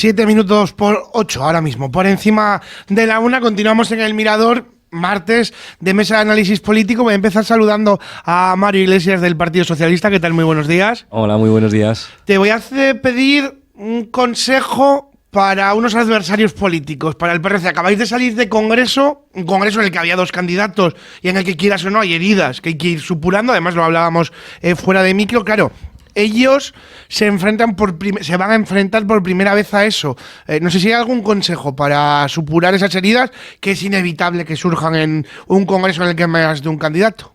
7:08 ahora mismo. Por encima de la 1, continuamos en el Mirador, martes de mesa de análisis político. Voy a empezar saludando a Mario Iglesias del Partido Socialista. ¿Qué tal? Muy buenos días. Hola, muy buenos días. Te voy a pedir un consejo para unos adversarios políticos, para el PRC. Acabáis de salir de Congreso, un Congreso en el que había 2 candidatos y en el que, quieras o no, hay heridas que hay que ir supurando. Además, lo hablábamos fuera de micro. Claro, ellos se van a enfrentar por primera vez a eso. No sé si hay algún consejo para supurar esas heridas, que es inevitable que surjan en un Congreso en el que hay más de un candidato.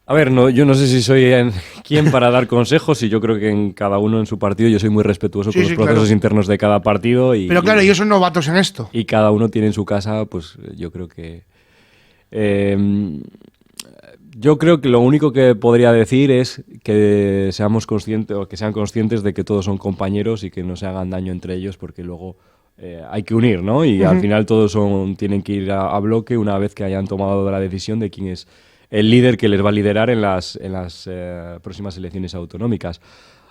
A ver, yo no sé si soy quien para dar consejos, y yo creo que en cada uno en su partido yo soy muy respetuoso con los procesos internos de cada partido. Pero claro, ellos son novatos en esto. Y cada uno tiene en su casa, pues yo creo que... yo creo que lo único que podría decir es que seamos conscientes, o que sean conscientes de que todos son compañeros y que no se hagan daño entre ellos, porque luego hay que unir, ¿no? Y al final todos tienen que ir a bloque una vez que hayan tomado la decisión de quién es el líder que les va a liderar en las próximas elecciones autonómicas.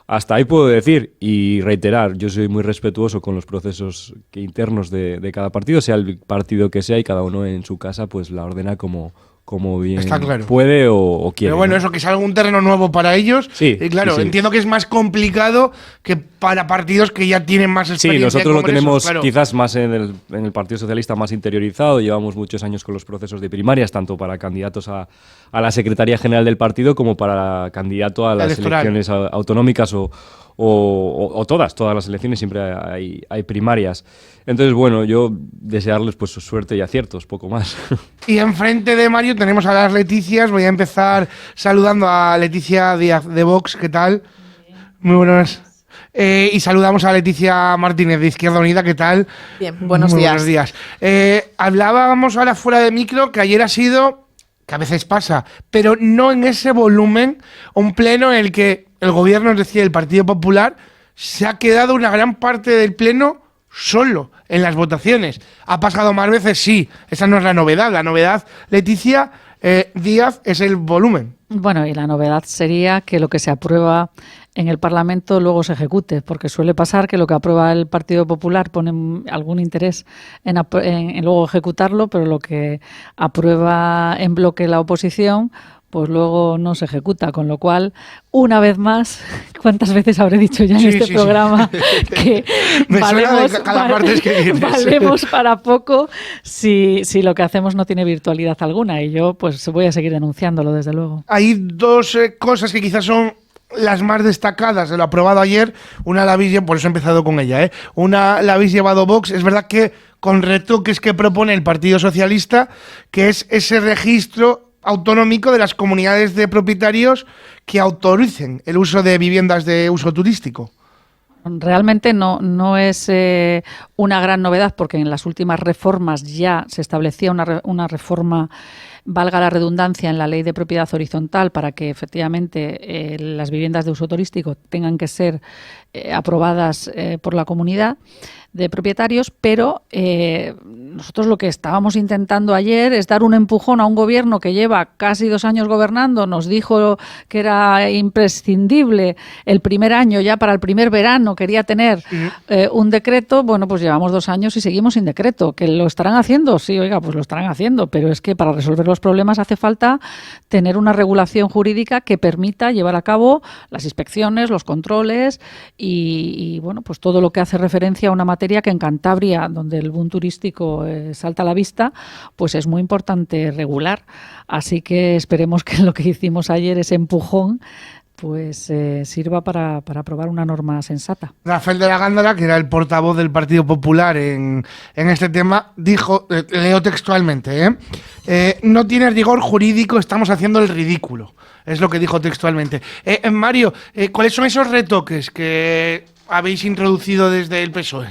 Hasta ahí puedo decir y reiterar, yo soy muy respetuoso con los procesos internos de cada partido, sea el partido que sea, y cada uno en su casa pues la ordena como bien puede o quiere. Pero bueno, ¿no? Eso, que salga un terreno nuevo para ellos. Sí, y claro, sí. Entiendo que es más complicado que para partidos que ya tienen más experiencia. Sí, nosotros lo tenemos claro. Quizás más en el Partido Socialista más interiorizado. Llevamos muchos años con los procesos de primarias, tanto para candidatos a la Secretaría General del partido como para candidato a las elecciones autonómicas o todas las elecciones siempre hay primarias. Entonces, bueno, yo desearles pues suerte y aciertos, poco más. Y enfrente de Mario tenemos a las Leticias. Voy a empezar saludando a Leticia Díaz de Vox. ¿Qué tal? Muy buenas. Y saludamos a Leticia Martínez de Izquierda Unida. ¿Qué tal? Bien, buenos días. Hablábamos ahora fuera de micro que ayer ha sido, que a veces pasa, pero no en ese volumen, un pleno en el que el gobierno, es decir, el Partido Popular, se ha quedado una gran parte del pleno solo en las votaciones. Ha pasado más veces, sí, esa no es la novedad. La novedad, Leticia Díaz, es el volumen. Bueno, y la novedad sería que lo que se aprueba en el Parlamento luego se ejecute, porque suele pasar que lo que aprueba el Partido Popular pone algún interés en luego ejecutarlo, pero lo que aprueba en bloque la oposición pues luego no se ejecuta, con lo cual, una vez más, ¿cuántas veces habré dicho ya en este programa que valemos para poco si lo que hacemos no tiene virtualidad alguna? Y yo pues voy a seguir denunciándolo, desde luego. Hay 2 cosas que quizás son las más destacadas de lo aprobado ayer. Una la habéis, por eso he empezado con ella, Una la habéis llevado Vox. Es verdad que con retoques que propone el Partido Socialista, que es ese registro autonómico de las comunidades de propietarios que autoricen el uso de viviendas de uso turístico. Realmente no es una gran novedad, porque en las últimas reformas ya se establecía una reforma, valga la redundancia, en la ley de propiedad horizontal para que efectivamente las viviendas de uso turístico tengan que ser aprobadas por la comunidad de propietarios, pero nosotros lo que estábamos intentando ayer es dar un empujón a un gobierno que lleva casi 2 años gobernando. Nos dijo que era imprescindible el primer año, ya para el primer verano quería tener un decreto. Bueno, pues llevamos 2 años y seguimos sin decreto. ¿Que lo estarán haciendo? Sí, oiga, pues lo estarán haciendo, pero es que para resolver los problemas hace falta tener una regulación jurídica que permita llevar a cabo las inspecciones, los controles y bueno, pues todo lo que hace referencia a una materia que en Cantabria, donde el boom turístico salta a la vista, pues es muy importante regular. Así que esperemos que lo que hicimos ayer, ese empujón, pues sirva para aprobar una norma sensata. Rafael de la Gándara, que era el portavoz del Partido Popular en este tema, dijo, leo textualmente, no tiene rigor jurídico, estamos haciendo el ridículo. Es lo que dijo textualmente. Mario, ¿cuáles son esos retoques que habéis introducido desde el PSOE?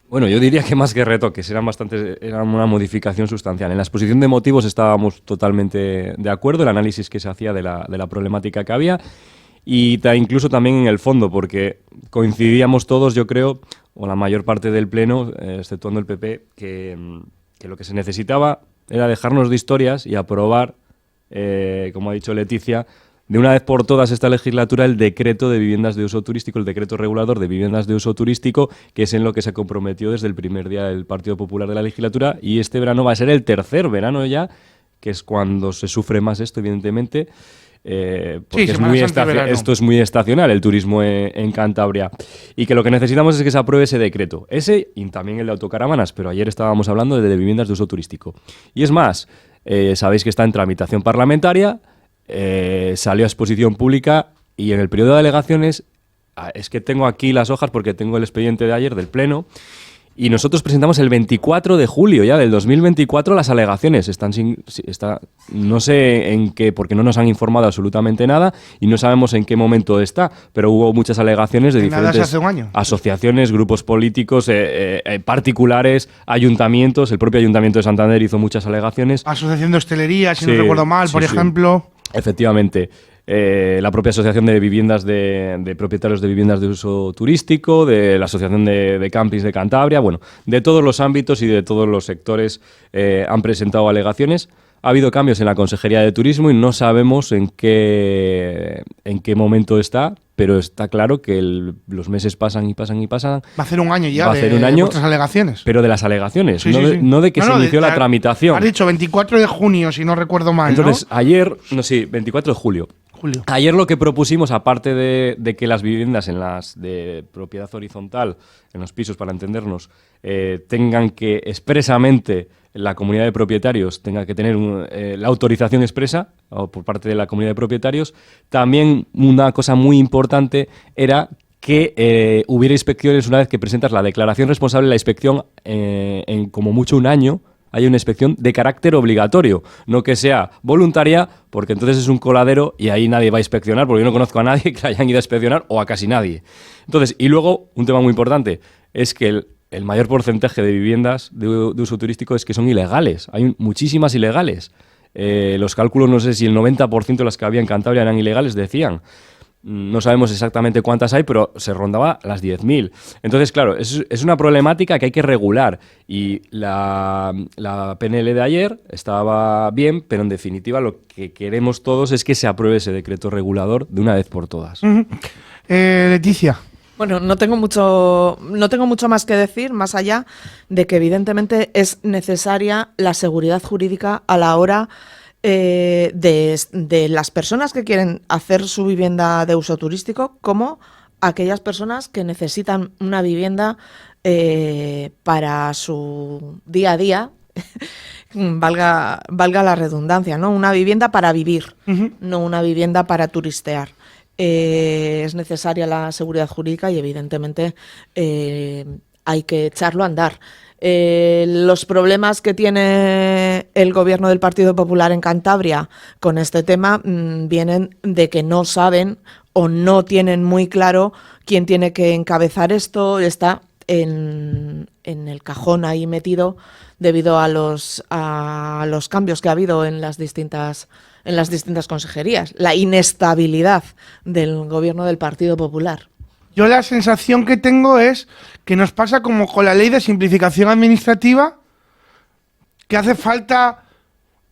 Bueno, yo diría que más que retoques, era una modificación sustancial. En la exposición de motivos estábamos totalmente de acuerdo, el análisis que se hacía de la problemática que había, y incluso también en el fondo, porque coincidíamos todos, yo creo, o la mayor parte del Pleno, exceptuando el PP, que lo que se necesitaba era dejarnos de historias y aprobar, como ha dicho Leticia, de una vez por todas esta legislatura el decreto de viviendas de uso turístico, el decreto regulador de viviendas de uso turístico, que es en lo que se comprometió desde el primer día del Partido Popular de la legislatura, y este verano va a ser el tercer verano ya, que es cuando se sufre más esto, evidentemente, porque esto es muy estacional, el turismo en Cantabria, y que lo que necesitamos es que se apruebe ese decreto, ese y también el de autocaravanas, pero ayer estábamos hablando de viviendas de uso turístico. Y es más, sabéis que está en tramitación parlamentaria, salió a exposición pública, y en el periodo de alegaciones, es que tengo aquí las hojas porque tengo el expediente de ayer del Pleno, y nosotros presentamos el 24 de julio ya del 2024 las alegaciones. No sé en qué, porque no nos han informado absolutamente nada y no sabemos en qué momento está, pero hubo muchas alegaciones de diferentes asociaciones, grupos políticos, particulares, ayuntamientos. El propio Ayuntamiento de Santander hizo muchas alegaciones. Asociación de Hostelería, si no recuerdo mal, por ejemplo. Efectivamente. La propia Asociación de Viviendas de Propietarios de Viviendas de Uso Turístico, de la Asociación de Campings de Cantabria, bueno, de todos los ámbitos y de todos los sectores han presentado alegaciones. Ha habido cambios en la Consejería de Turismo y no sabemos en qué momento está, pero está claro que los meses pasan y pasan y pasan. Va a hacer un año ya de vuestras alegaciones. Pero de las alegaciones, no de que se inició la tramitación. Has dicho 24 de junio, si no recuerdo mal. Entonces, ayer, 24 de julio. Ayer lo que propusimos, aparte de que las viviendas en las de propiedad horizontal, en los pisos, para entendernos, tengan que expresamente la comunidad de propietarios tenga que tener la autorización expresa por parte de la comunidad de propietarios, también una cosa muy importante era que hubiera inspecciones una vez que presentas la declaración responsable, la inspección en como mucho un año. Hay una inspección de carácter obligatorio, no que sea voluntaria, porque entonces es un coladero y ahí nadie va a inspeccionar, porque yo no conozco a nadie que la hayan ido a inspeccionar o a casi nadie. Entonces, y luego, un tema muy importante, es que el mayor porcentaje de viviendas de uso turístico es que son ilegales. Hay muchísimas ilegales. Los cálculos, no sé si el 90% de las que había en Cantabria eran ilegales, decían. No sabemos exactamente cuántas hay, pero se rondaba las 10.000. Entonces, claro, es una problemática que hay que regular. Y la PNL de ayer estaba bien, pero en definitiva lo que queremos todos es que se apruebe ese decreto regulador de una vez por todas. Leticia. Bueno, no tengo mucho más que decir, más allá de que evidentemente es necesaria la seguridad jurídica a la hora de las personas que quieren hacer su vivienda de uso turístico, como aquellas personas que necesitan una vivienda para su día a día, valga la redundancia, ¿no? Una vivienda para vivir, no una vivienda para turistear. Es necesaria la seguridad jurídica y evidentemente hay que echarlo a andar. Los problemas que tiene el gobierno del Partido Popular en Cantabria con este tema vienen de que no saben o no tienen muy claro quién tiene que encabezar esto. Está en el cajón ahí metido debido a los cambios que ha habido en las distintas consejerías, la inestabilidad del gobierno del Partido Popular. Yo la sensación que tengo es que nos pasa como con la ley de simplificación administrativa, que hace falta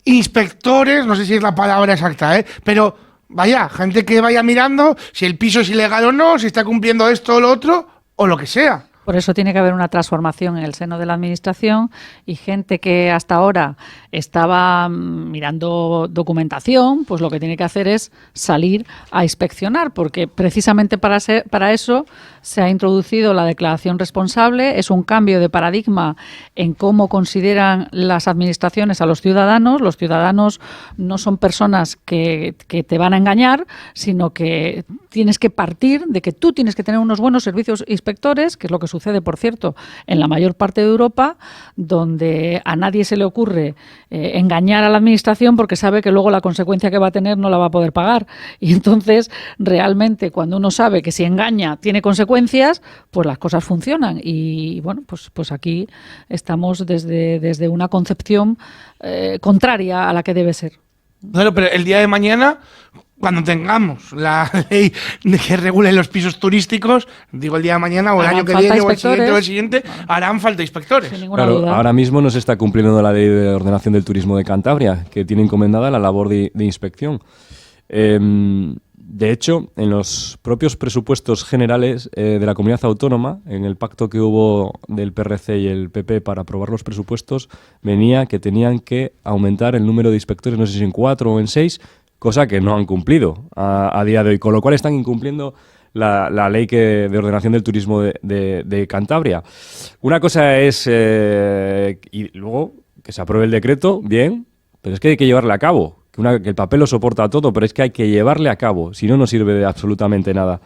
inspectores, no sé si es la palabra exacta, pero vaya, gente que vaya mirando si el piso es ilegal o no, si está cumpliendo esto o lo otro, o lo que sea. Por eso tiene que haber una transformación en el seno de la Administración y gente que hasta ahora estaba mirando documentación, pues lo que tiene que hacer es salir a inspeccionar, porque precisamente para eso se ha introducido la declaración responsable. Es un cambio de paradigma en cómo consideran las administraciones a los ciudadanos. Los ciudadanos no son personas que te van a engañar, sino que tienes que partir de que tú tienes que tener unos buenos servicios inspectores, que es lo que sucede, por cierto, en la mayor parte de Europa, donde a nadie se le ocurre engañar a la administración porque sabe que luego la consecuencia que va a tener no la va a poder pagar. Y entonces, realmente, cuando uno sabe que si engaña tiene consecuencias, pues las cosas funcionan. Y bueno, pues aquí estamos desde una concepción contraria a la que debe ser. Claro, pero el día de mañana, cuando tengamos la ley que regule los pisos turísticos, digo el día de mañana o el año que viene o el siguiente, harán falta inspectores. Claro, duda. Ahora mismo no se está cumpliendo la ley de ordenación del turismo de Cantabria, que tiene encomendada la labor de inspección. De hecho, en los propios presupuestos generales de la comunidad autónoma, en el pacto que hubo del PRC y el PP para aprobar los presupuestos, venía que tenían que aumentar el número de inspectores, no sé si en 4 o en 6, cosa que no han cumplido a día de hoy, con lo cual están incumpliendo la ley de ordenación del turismo de Cantabria. Una cosa es, y luego que se apruebe el decreto, bien, pero es que hay que llevarle a cabo. Que el papel lo soporta todo, pero es que hay que llevarle a cabo, si no, no sirve de absolutamente nada.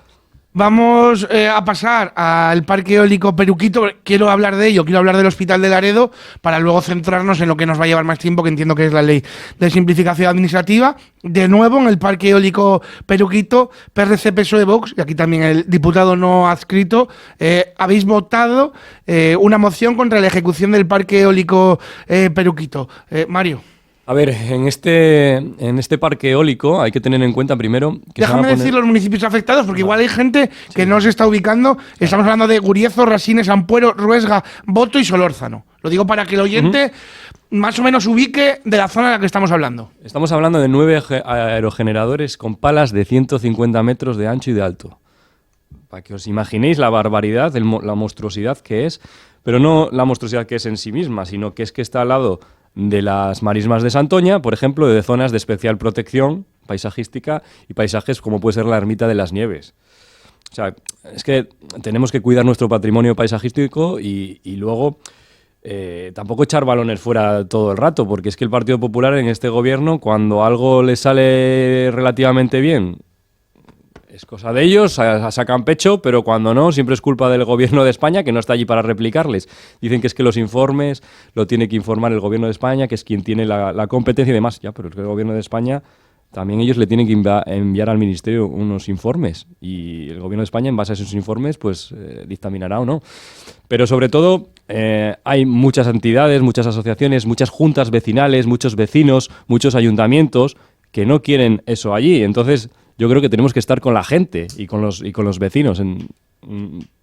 Vamos a pasar al Parque Eólico Peruquito. Quiero hablar de ello, quiero hablar del Hospital de Laredo, para luego centrarnos en lo que nos va a llevar más tiempo, que entiendo que es la ley de simplificación administrativa. De nuevo, en el Parque Eólico Peruquito, PRC, PSOE, Vox, y aquí también el diputado no adscrito, habéis votado una moción contra la ejecución del Parque Eólico Peruquito. Mario. A ver, en este parque eólico hay que tener en cuenta primero que Déjame decir los municipios afectados, porque igual hay gente que no se está ubicando. Estamos hablando de Guriezo, Rasines, Ampuero, Ruesga, Boto y Solórzano. Lo digo para que el oyente más o menos ubique de la zona en la que estamos hablando. Estamos hablando de 9 aerogeneradores con palas de 150 metros de ancho y de alto. Para que os imaginéis la barbaridad, la monstruosidad que es, pero no la monstruosidad que es en sí misma, sino que es que está al lado de las marismas de Santoña, por ejemplo, de zonas de especial protección paisajística y paisajes como puede ser la Ermita de las Nieves. O sea, es que tenemos que cuidar nuestro patrimonio paisajístico y luego tampoco echar balones fuera todo el rato, porque es que el Partido Popular en este gobierno, cuando algo le sale relativamente bien, es cosa de ellos, sacan pecho, pero cuando no, siempre es culpa del gobierno de España, que no está allí para replicarles. Dicen que es que los informes lo tiene que informar el gobierno de España, que es quien tiene la competencia y demás. Ya, pero es que el gobierno de España, también ellos le tienen que enviar al ministerio unos informes. Y el gobierno de España, en base a esos informes, pues dictaminará o no. Pero sobre todo, hay muchas entidades, muchas asociaciones, muchas juntas vecinales, muchos vecinos, muchos ayuntamientos que no quieren eso allí. Entonces, yo creo que tenemos que estar con la gente y con los vecinos.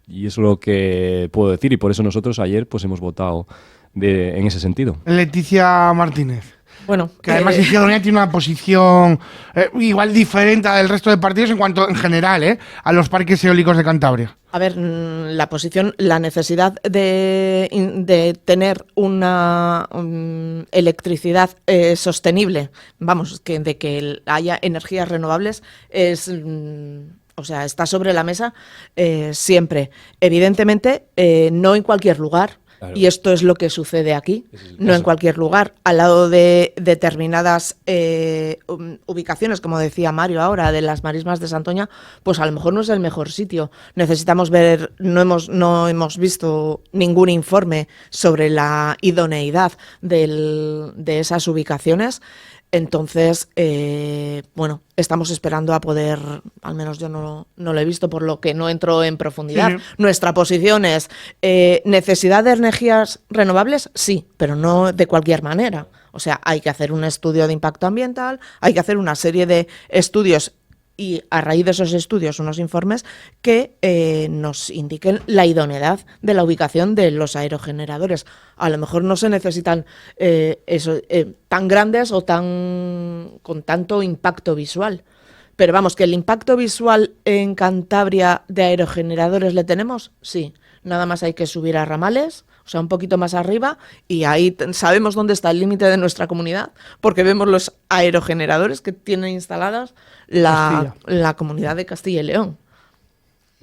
Y eso es lo que puedo decir. Y por eso nosotros ayer pues hemos votado en ese sentido. Leticia Martínez. Bueno, Que además Izquierda Unida tiene una posición igual diferente al resto de partidos en cuanto, en general, a los parques eólicos de Cantabria. a ver, la necesidad de tener una electricidad sostenible, vamos, de que haya energías renovables es... O sea, está sobre la mesa siempre. Evidentemente, no en cualquier lugar. Claro. Y esto es lo que sucede aquí, no en cualquier lugar, al lado de determinadas ubicaciones, como decía Mario ahora, de las marismas de Santoña, pues a lo mejor no es el mejor sitio. Necesitamos ver, no hemos visto ningún informe sobre la idoneidad de esas ubicaciones. Entonces, bueno, estamos esperando a poder, al menos yo no lo he visto, por lo que no entro en profundidad. Sí. Nuestra posición es, ¿necesidad de energías renovables? Sí, pero no de cualquier manera. O sea, hay que hacer un estudio de impacto ambiental, hay que hacer una serie de estudios y a raíz de esos estudios unos informes que nos indiquen la idoneidad de la ubicación de los aerogeneradores. A lo mejor no se necesitan tan grandes o con tanto impacto visual. Pero vamos, que el impacto visual en Cantabria de aerogeneradores le tenemos, sí. Nada más hay que subir a Ramales, o sea, un poquito más arriba, y ahí sabemos dónde está el límite de nuestra comunidad, porque vemos los aerogeneradores que tienen instaladas la comunidad de Castilla y León.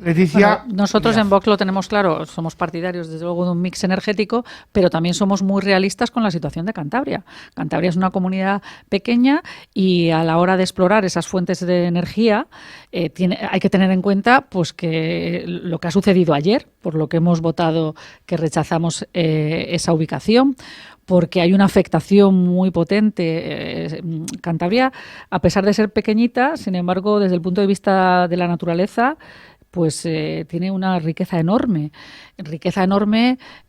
Leticia, bueno, nosotros en Vox lo tenemos claro, somos partidarios desde luego de un mix energético, pero también somos muy realistas con la situación de Cantabria. Cantabria es una comunidad pequeña y a la hora de explorar esas fuentes de energía hay que tener en cuenta pues que lo que ha sucedido ayer, por lo que hemos votado que rechazamos esa ubicación, porque hay una afectación muy potente. Cantabria, a pesar de ser pequeñita, sin embargo, desde el punto de vista de la naturaleza, pues tiene una riqueza enorme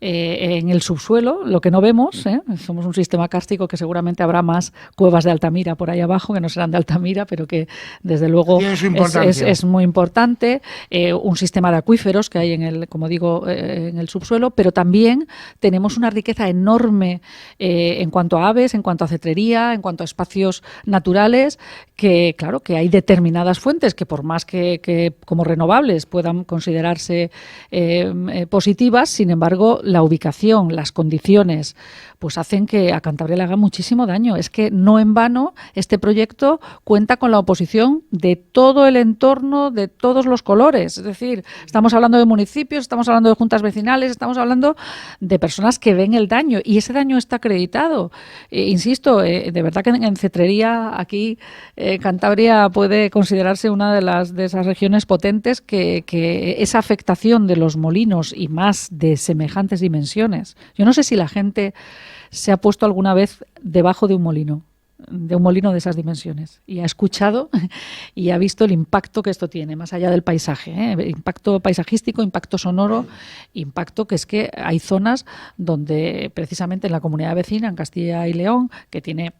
en el subsuelo, lo que no vemos, somos un sistema kárstico que seguramente habrá más cuevas de Altamira por ahí abajo, que no serán de Altamira, pero que desde luego es muy importante, un sistema de acuíferos que hay como digo, en el subsuelo, pero también tenemos una riqueza enorme en cuanto a aves, en cuanto a cetrería, en cuanto a espacios naturales, que, claro, que hay determinadas fuentes que por más que como renovables puedan considerarse positivas, sin embargo, la ubicación, las condiciones, pues hacen que a Cantabria le haga muchísimo daño. Es que no en vano este proyecto cuenta con la oposición de todo el entorno, de todos los colores. Es decir, estamos hablando de municipios, estamos hablando de juntas vecinales, estamos hablando de personas que ven el daño y ese daño está acreditado. Insisto, de verdad que en cetrería aquí Cantabria puede considerarse una de esas regiones potentes que esa afectación de los molinos y más de semejantes dimensiones. Yo no sé si la gente se ha puesto alguna vez debajo de un molino de esas dimensiones y ha escuchado y ha visto el impacto que esto tiene, más allá del paisaje, impacto paisajístico, impacto sonoro, impacto que es que hay zonas donde precisamente en la comunidad vecina, en Castilla y León, que tiene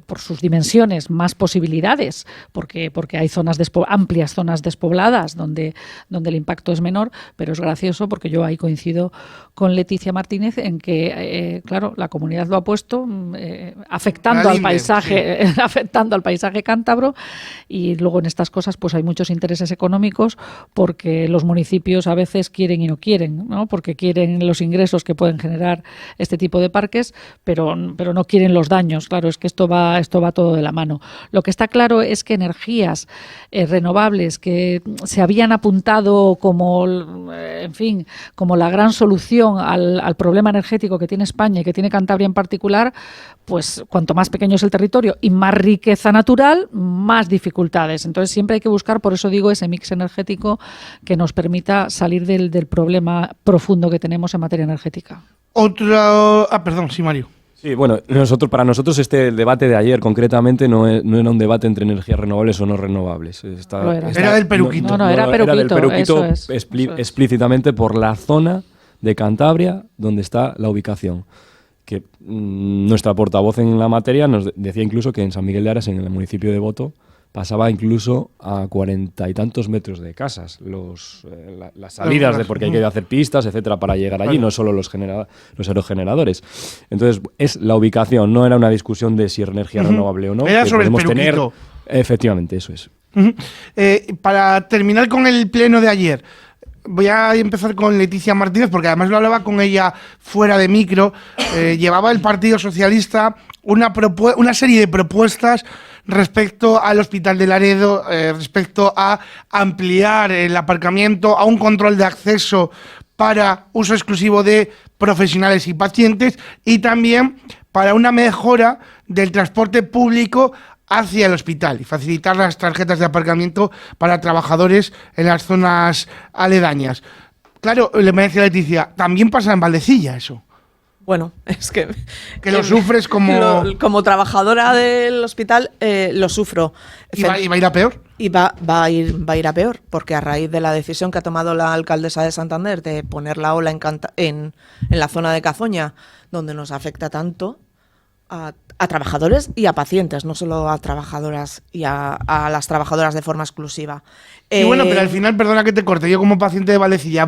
por sus dimensiones más posibilidades, porque hay zonas amplias zonas despobladas donde el impacto es menor, pero es gracioso porque yo ahí coincido con Leticia Martínez en que, claro, la comunidad lo ha puesto afectando al paisaje, sí. Afectando al paisaje cántabro, y luego en estas cosas pues hay muchos intereses económicos porque los municipios a veces quieren y no quieren, ¿no? Porque quieren los ingresos que pueden generar este tipo de parques, pero no quieren los daños. Claro, es que esto va todo de la mano. Lo que está claro es que energías renovables que se habían apuntado como, en fin, como la gran solución al problema energético que tiene España y que tiene Cantabria en particular, pues cuanto más pequeño es el territorio y más riqueza natural, más dificultades. Entonces siempre hay que buscar, por eso digo, ese mix energético que nos permita salir del problema profundo que tenemos en materia energética. Perdón, sí, Mario. Sí, bueno, para nosotros este debate de ayer concretamente no era un debate entre energías renovables o no renovables. Era del Peruquito. Era del Peruquito explícitamente por la zona de Cantabria donde está la ubicación. Que nuestra portavoz en la materia nos decía incluso que en San Miguel de Aras, en el municipio de Boto, pasaba incluso a 40 y tantos metros de casas las salidas, porque hay que hacer pistas, etcétera, para llegar allí, no solo los aerogeneradores. Entonces, es la ubicación, no era una discusión de si es energía renovable o no. Era sobre el Peruquito. Efectivamente, eso es. Para terminar con el pleno de ayer, voy a empezar con Leticia Martínez, porque además lo hablaba con ella fuera de micro. Llevaba el Partido Socialista una serie de propuestas respecto al Hospital de Laredo, respecto a ampliar el aparcamiento, a un control de acceso para uso exclusivo de profesionales y pacientes, y también para una mejora del transporte público hacia el hospital y facilitar las tarjetas de aparcamiento para trabajadores en las zonas aledañas. Claro, me decía Leticia, también pasa en Valdecilla eso. Bueno, es que lo sufres como trabajadora del hospital, lo sufro. ¿Y va a ir a peor? Y va a ir a peor, porque a raíz de la decisión que ha tomado la alcaldesa de Santander de poner la ola en la zona de Cazoña, donde nos afecta tanto a trabajadores y a pacientes, no solo a trabajadoras y a las trabajadoras de forma exclusiva. Y bueno, pero al final, perdona que te corte, yo como paciente de Valdecilla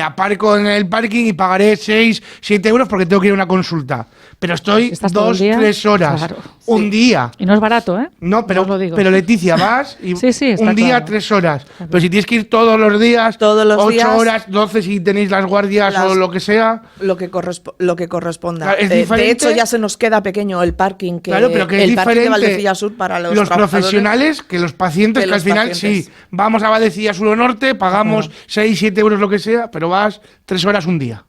aparco en el parking y pagaré 6, 7 euros porque tengo que ir a una consulta. Pero estoy 2, 3 horas, claro, un día. Y no es barato, ¿eh? No, pero Leticia, vas y un día, claro, 3 horas. Claro. Pero si tienes que ir todos los días, 8 horas, 12 si tenéis las guardias o lo que sea. Lo que corresponda. Claro, de hecho, ya se nos queda pequeño el parking pero que es el parking diferente de Valdecilla Sur para los profesionales que los pacientes, que al final pacientes. Sí, vamos a Valdecilla Sur o Norte, pagamos 6, 7 euros lo que sea, pero vas 3 horas un día.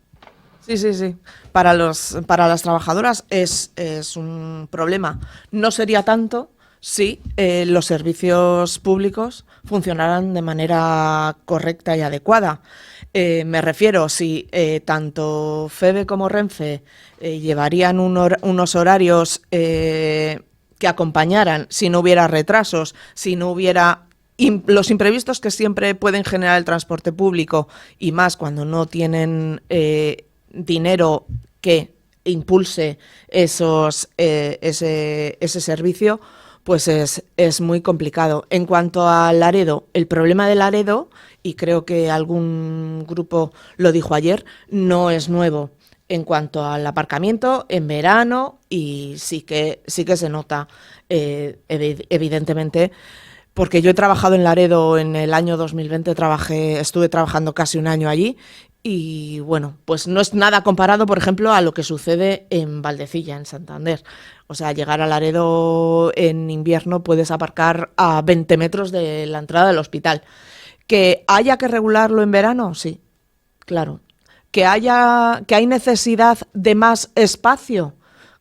Sí. Para las trabajadoras es un problema. No sería tanto si los servicios públicos funcionaran de manera correcta y adecuada. Me refiero, si tanto FEVE como Renfe llevarían unos horarios que acompañaran, si no hubiera retrasos, si no hubiera los imprevistos que siempre pueden generar el transporte público, y más cuando no tienen dinero que impulse ese servicio, pues es muy complicado. En cuanto a Laredo, el problema de Laredo, y creo que algún grupo lo dijo ayer, no es nuevo. En cuanto al aparcamiento, en verano, y sí que se nota. evidentemente, porque yo he trabajado en Laredo en el año 2020, estuve trabajando casi un año allí y bueno, pues no es nada comparado, por ejemplo, a lo que sucede en Valdecilla, en Santander. O sea, llegar a Laredo en invierno puedes aparcar a 20 metros de la entrada del hospital. ¿Que haya que regularlo en verano? Sí, claro. ¿Que hay necesidad de más espacio?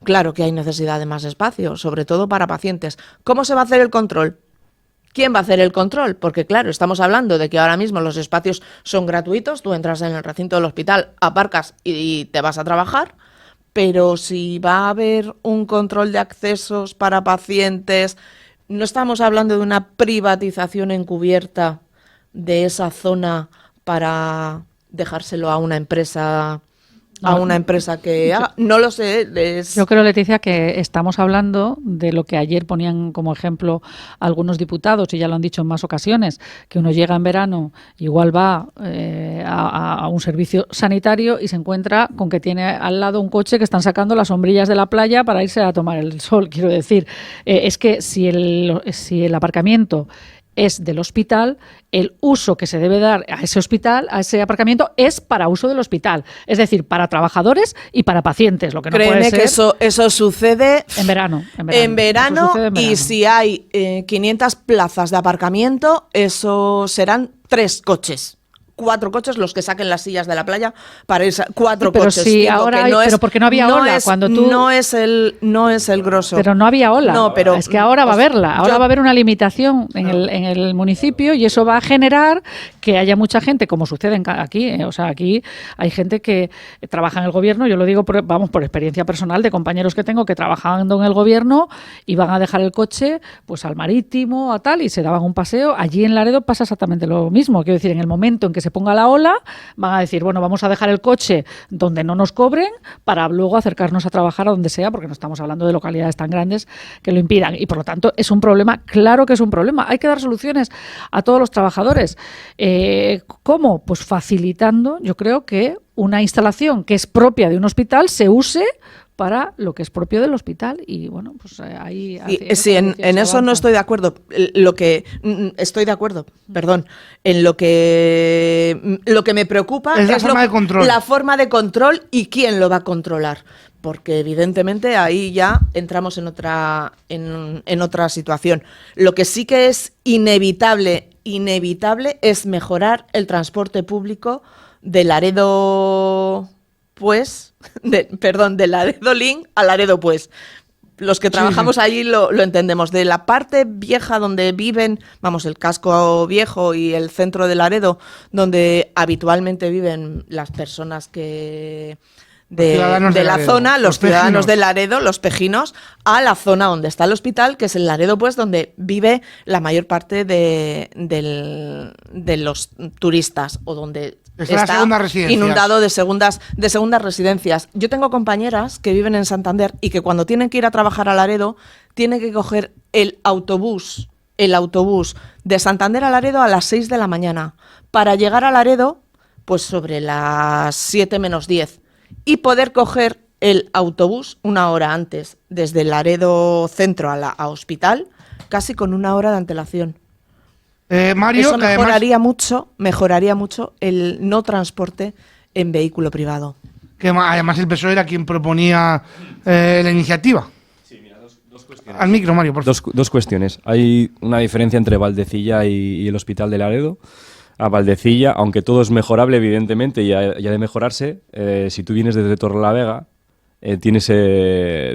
Claro que hay necesidad de más espacio, sobre todo para pacientes. ¿Cómo se va a hacer el control? ¿Quién va a hacer el control? Porque claro, estamos hablando de que ahora mismo los espacios son gratuitos, tú entras en el recinto del hospital, aparcas y te vas a trabajar, pero si va a haber un control de accesos para pacientes, no estamos hablando de una privatización encubierta de esa zona para dejárselo a una empresa que haga. No lo sé. Yo creo, Leticia, que estamos hablando de lo que ayer ponían como ejemplo algunos diputados, y ya lo han dicho en más ocasiones, que uno llega en verano, igual va a un servicio sanitario y se encuentra con que tiene al lado un coche que están sacando las sombrillas de la playa para irse a tomar el sol. Quiero decir, es que si el aparcamiento es del hospital, el uso que se debe dar a ese hospital, a ese aparcamiento, es para uso del hospital. Es decir, para trabajadores y para pacientes. Lo que no puede ser. Que eso sucede en verano. En verano, y si hay 500 plazas de aparcamiento, eso serán 3 coches. 4 coches los que saquen las sillas de la playa para irse. 4 pero coches. Sí, ahora hay, pero porque no había ola cuando tú no es el grosso. Pero no había ola. No, pero es que ahora va a haberla. Ahora va a haber una limitación en el municipio y eso va a generar que haya mucha gente, como sucede aquí. O sea, aquí hay gente que trabaja en el gobierno. Yo lo digo por experiencia personal de compañeros que tengo que trabajando en el gobierno y van a dejar el coche pues al marítimo, a tal, y se daban un paseo. Allí en Laredo pasa exactamente lo mismo. Quiero decir, en el momento en que se ponga la ola, van a decir, bueno, vamos a dejar el coche donde no nos cobren para luego acercarnos a trabajar a donde sea, porque no estamos hablando de localidades tan grandes que lo impidan. Y por lo tanto, es un problema, claro que es un problema. Hay que dar soluciones a todos los trabajadores. ¿Cómo? Pues facilitando, yo creo que una instalación que es propia de un hospital se use para lo que es propio del hospital y bueno, pues ahí... Sí, en eso no estoy de acuerdo. Estoy de acuerdo, perdón. En lo que me preocupa es la forma de control. La forma de control y quién lo va a controlar. Porque evidentemente ahí ya entramos en otra situación. Lo que sí que es inevitable es mejorar el transporte público de Laredo... de Laredo Lin a Laredo Los que trabajamos allí lo entendemos. De la parte vieja donde viven, el casco viejo y el centro de Laredo, donde habitualmente viven las personas que de la zona, los ciudadanos de Laredo, los pejinos, a la zona donde está el hospital, que es el Laredo, donde vive la mayor parte de los turistas o donde está inundado de segundas residencias. Yo tengo compañeras que viven en Santander y que cuando tienen que ir a trabajar a Laredo tienen que coger el autobús de Santander a Laredo a las 6 de la mañana para llegar a Laredo pues sobre las 7 menos 10 y poder coger el autobús una hora antes desde Laredo Centro a Hospital, casi con una hora de antelación. Mario, eso mejoraría mucho el no transporte en vehículo privado. Que además el PSOE era quien proponía la iniciativa. Sí, mira, dos cuestiones. Al micro, Mario, por favor. Dos cuestiones. Hay una diferencia entre Valdecilla y el Hospital de Laredo. A Valdecilla, aunque todo es mejorable, evidentemente, y ha de mejorarse, si tú vienes desde Torrelavega, tienes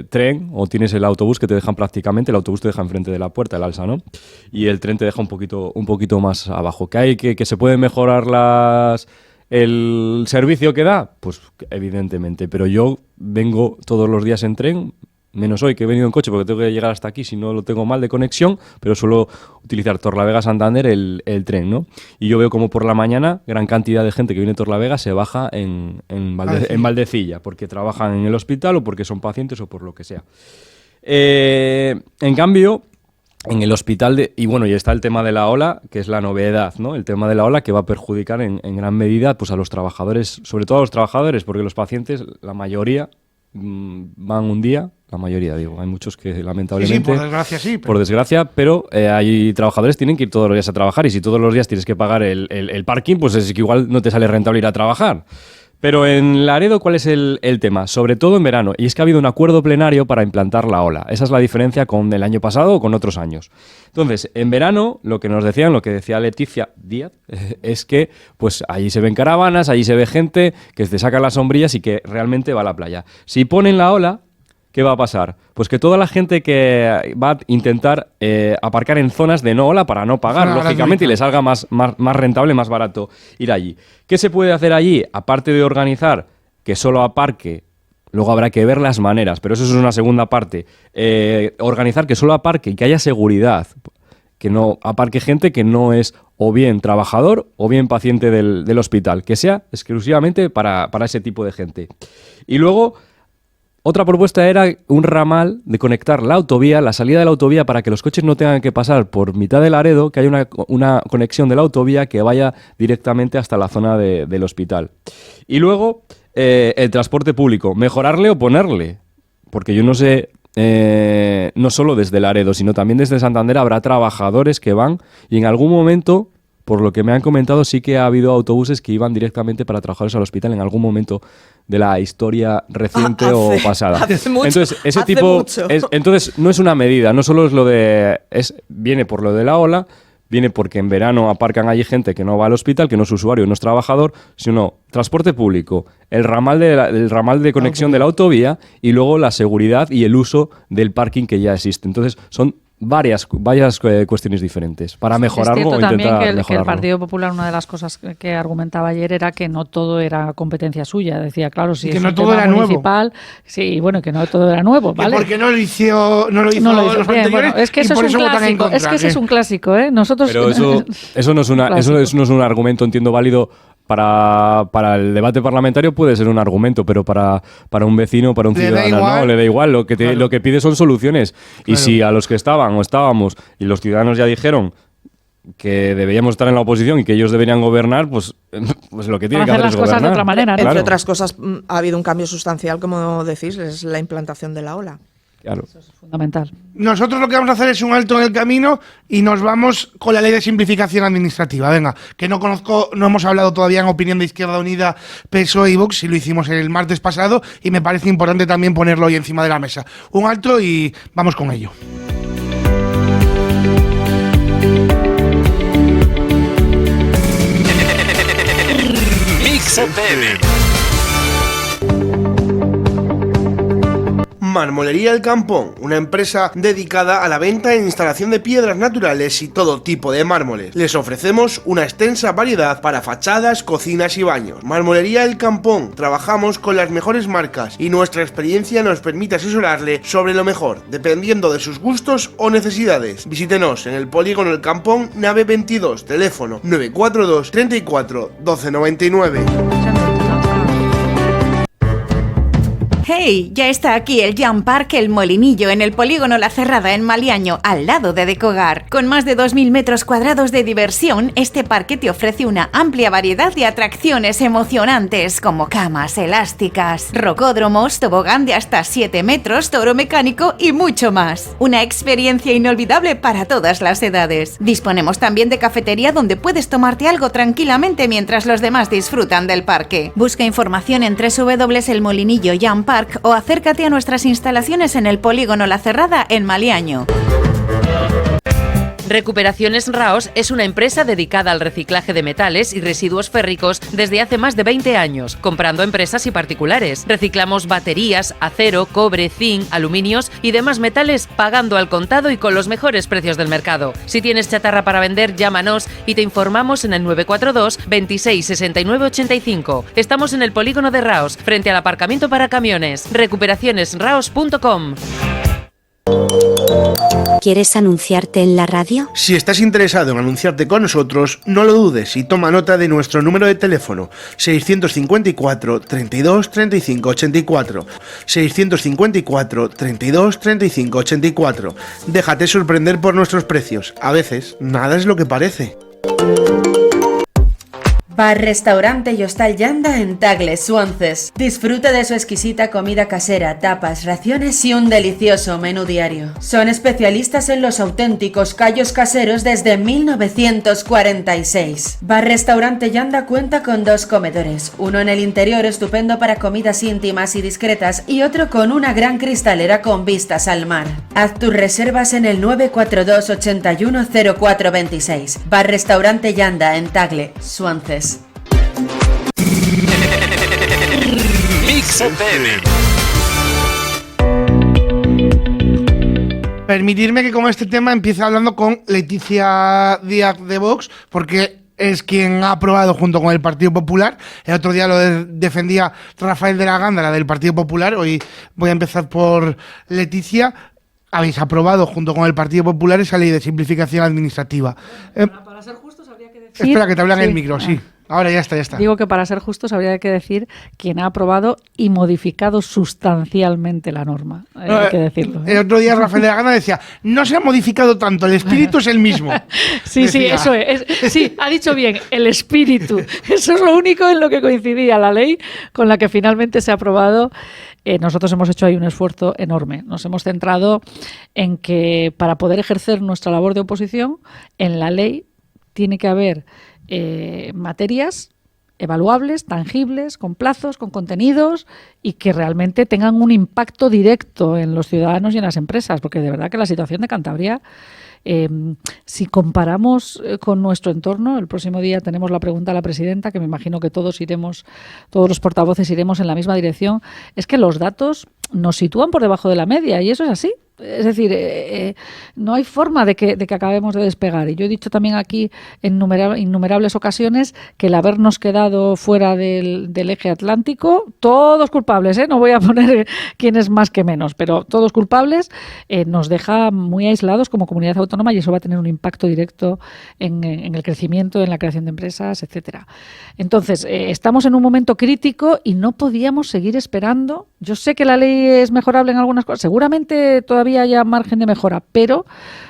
tren o tienes el autobús que te dejan prácticamente, el autobús te deja enfrente de la puerta, el alza, ¿no? Y el tren te deja un poquito más abajo. ¿Que hay que se puede mejorar el servicio que da? Pues evidentemente, pero yo vengo todos los días en tren, menos hoy que he venido en coche porque tengo que llegar hasta aquí si no lo tengo mal de conexión, pero suelo utilizar Torlavega-Santander el tren, ¿no? Y yo veo como por la mañana gran cantidad de gente que viene de Torlavega se baja en Valdecilla, porque trabajan en el hospital o porque son pacientes o por lo que sea. En cambio, en el hospital, y está el tema de la ola, que es la novedad, ¿no? El tema de la ola que va a perjudicar en gran medida pues a los trabajadores, sobre todo a los trabajadores, porque los pacientes, la mayoría, van un día, la mayoría, digo. Hay muchos que lamentablemente... Sí, por desgracia sí. Por desgracia, pero hay trabajadores que tienen que ir todos los días a trabajar y si todos los días tienes que pagar el parking, pues es que igual no te sale rentable ir a trabajar. Pero en Laredo, ¿cuál es el tema? Sobre todo en verano. Y es que ha habido un acuerdo plenario para implantar la ola. Esa es la diferencia con el año pasado o con otros años. Entonces, en verano, lo que nos decían, lo que decía Leticia Díaz, es que pues allí se ven caravanas, allí se ve gente que te saca las sombrillas y que realmente va a la playa. Si ponen la ola, ¿qué va a pasar? Pues que toda la gente que va a intentar aparcar en zonas de no ola para no pagar, lógicamente, y le salga más rentable, más barato ir allí. ¿Qué se puede hacer allí? Aparte de organizar que solo aparque, luego habrá que ver las maneras, pero eso es una segunda parte. Organizar que solo aparque y que haya seguridad, que no aparque gente que no es o bien trabajador o bien paciente del hospital, que sea exclusivamente para ese tipo de gente. Y luego... Otra propuesta era un ramal de conectar la autovía, la salida de la autovía para que los coches no tengan que pasar por mitad de Laredo, que haya una conexión de la autovía que vaya directamente hasta la zona del hospital. Y luego el transporte público, mejorarle o ponerle, porque yo no sé, no solo desde Laredo, sino también desde Santander habrá trabajadores que van y en algún momento... Por lo que me han comentado, sí que ha habido autobuses que iban directamente para trabajadores al hospital en algún momento de la historia reciente o pasada. Hace mucho, entonces, ese hace tipo, mucho. Entonces, no es una medida, no solo es lo de... viene por lo de la ola, viene porque en verano aparcan allí gente que no va al hospital, que no es usuario, no es trabajador, sino transporte público, el ramal de conexión de la autovía y luego la seguridad y el uso del parking que ya existe. Entonces, son varias cuestiones diferentes para mejorarlo o intentar también que el mejorarlo. Partido Popular, una de las cosas que argumentaba ayer era que no todo era competencia suya. Decía, claro, si que es no un todo tema era nuevo. municipal, sí, bueno, que no todo era nuevo, Que ¿vale? porque no lo hizo No lo hizo los bien. anteriores, Bueno, es que y eso por es un votan en clásico. contra, Es que ese ¿eh? es un clásico, ¿eh? Nosotros. Pero eso no es un argumento, entiendo, válido. Para el debate parlamentario puede ser un argumento, pero para un vecino, para un ciudadano, no, le da igual. Lo que pide son soluciones. Y Claro. si a los que estaban o estábamos y los ciudadanos ya dijeron que deberíamos estar en la oposición y que ellos deberían gobernar, pues lo que tienen que hacer las es cosas de gobernar. otra manera, ¿no? Entre Claro, otras cosas, ha habido un cambio sustancial, como decís, es la implantación de la ola. claro. Eso es fundamental. Nosotros lo que vamos a hacer es un alto en el camino y nos vamos con la ley de simplificación administrativa. Venga, que no hemos hablado todavía en opinión de Izquierda Unida, PSOE y Vox, y lo hicimos el martes pasado y me parece importante también ponerlo hoy encima de la mesa. Un alto y vamos con ello. Mix FM. Marmolería El Campón, una empresa dedicada a la venta e instalación de piedras naturales y todo tipo de mármoles. Les ofrecemos una extensa variedad para fachadas, cocinas y baños. Marmolería El Campón, trabajamos con las mejores marcas y nuestra experiencia nos permite asesorarle sobre lo mejor, dependiendo de sus gustos o necesidades. Visítenos en el Polígono El Campón, nave 22, teléfono 942 34 12 99. ¡Hey! Ya está aquí el Jump Park El Molinillo en el Polígono La Cerrada en Maliaño, al lado de Decogar. Con más de 2.000 metros cuadrados de diversión, este parque te ofrece una amplia variedad de atracciones emocionantes como camas elásticas, rocódromos, tobogán de hasta 7 metros, toro mecánico y mucho más. Una experiencia inolvidable para todas las edades. Disponemos también de cafetería donde puedes tomarte algo tranquilamente mientras los demás disfrutan del parque. Busca información en www.elmolinillo Jump Park o acércate a nuestras instalaciones en el Polígono La Cerrada en Maliaño. Recuperaciones Raos es una empresa dedicada al reciclaje de metales y residuos férricos desde hace más de 20 años, comprando empresas y particulares. Reciclamos baterías, acero, cobre, zinc, aluminios y demás metales pagando al contado y con los mejores precios del mercado. Si tienes chatarra para vender, llámanos y te informamos en el 942 26 69 85. Estamos en el Polígono de Raos, frente al aparcamiento para camiones. Recuperacionesraos.com. ¿Quieres anunciarte en la radio? Si estás interesado en anunciarte con nosotros, no lo dudes y toma nota de nuestro número de teléfono 654 32 35 84 654 32 35 84. Déjate sorprender por nuestros precios. A veces, nada es lo que parece. Bar, restaurante y hostal Yanda en Tagle, Swanses. Disfruta de su exquisita comida casera, tapas, raciones y un delicioso menú diario. Son especialistas en los auténticos callos caseros desde 1946. Bar, restaurante Yanda cuenta con 2 comedores, uno en el interior estupendo para comidas íntimas y discretas y otro con una gran cristalera con vistas al mar. Haz tus reservas en el 942 81 0426. Bar, restaurante Yanda en Tagle, Swanses. Mix FM. Permitirme que con este tema empiece hablando con Leticia Díaz de Vox, porque es quien ha aprobado junto con el Partido Popular. El otro día lo defendía Rafael de la Gándara del Partido Popular. Hoy voy a empezar por Leticia. Habéis aprobado junto con el Partido Popular esa ley de simplificación administrativa. Para ser justos habría que decir... Espera, que te hablan el micro, sí. Ahora ya está. Digo que para ser justos habría que decir quien ha aprobado y modificado sustancialmente la norma. Hay que decirlo. El otro día Rafael de la Gándara decía, no se ha modificado tanto, el espíritu es el mismo. Sí, Decía. eso es. Sí, ha dicho bien, el espíritu. Eso es lo único en lo que coincidía la ley con la que finalmente se ha aprobado. Nosotros hemos hecho ahí un esfuerzo enorme. Nos hemos centrado en que para poder ejercer nuestra labor de oposición, en la ley tiene que haber materias evaluables, tangibles, con plazos, con contenidos y que realmente tengan un impacto directo en los ciudadanos y en las empresas, porque de verdad que la situación de Cantabria, si comparamos con nuestro entorno, el próximo día tenemos la pregunta a la presidenta, que me imagino que todos los portavoces iremos en la misma dirección, es que los datos nos sitúan por debajo de la media y eso es así. Es decir, no hay forma de que acabemos de despegar. Y yo he dicho también aquí en innumerables ocasiones que el habernos quedado fuera del eje atlántico, todos culpables, no voy a poner quién es más que menos, pero todos culpables, nos deja muy aislados como comunidad autónoma y eso va a tener un impacto directo en el crecimiento, en la creación de empresas, etcétera. Entonces, estamos en un momento crítico y no podíamos seguir esperando. Yo sé que la ley es mejorable en algunas cosas, seguramente todavía haya margen de mejora, pero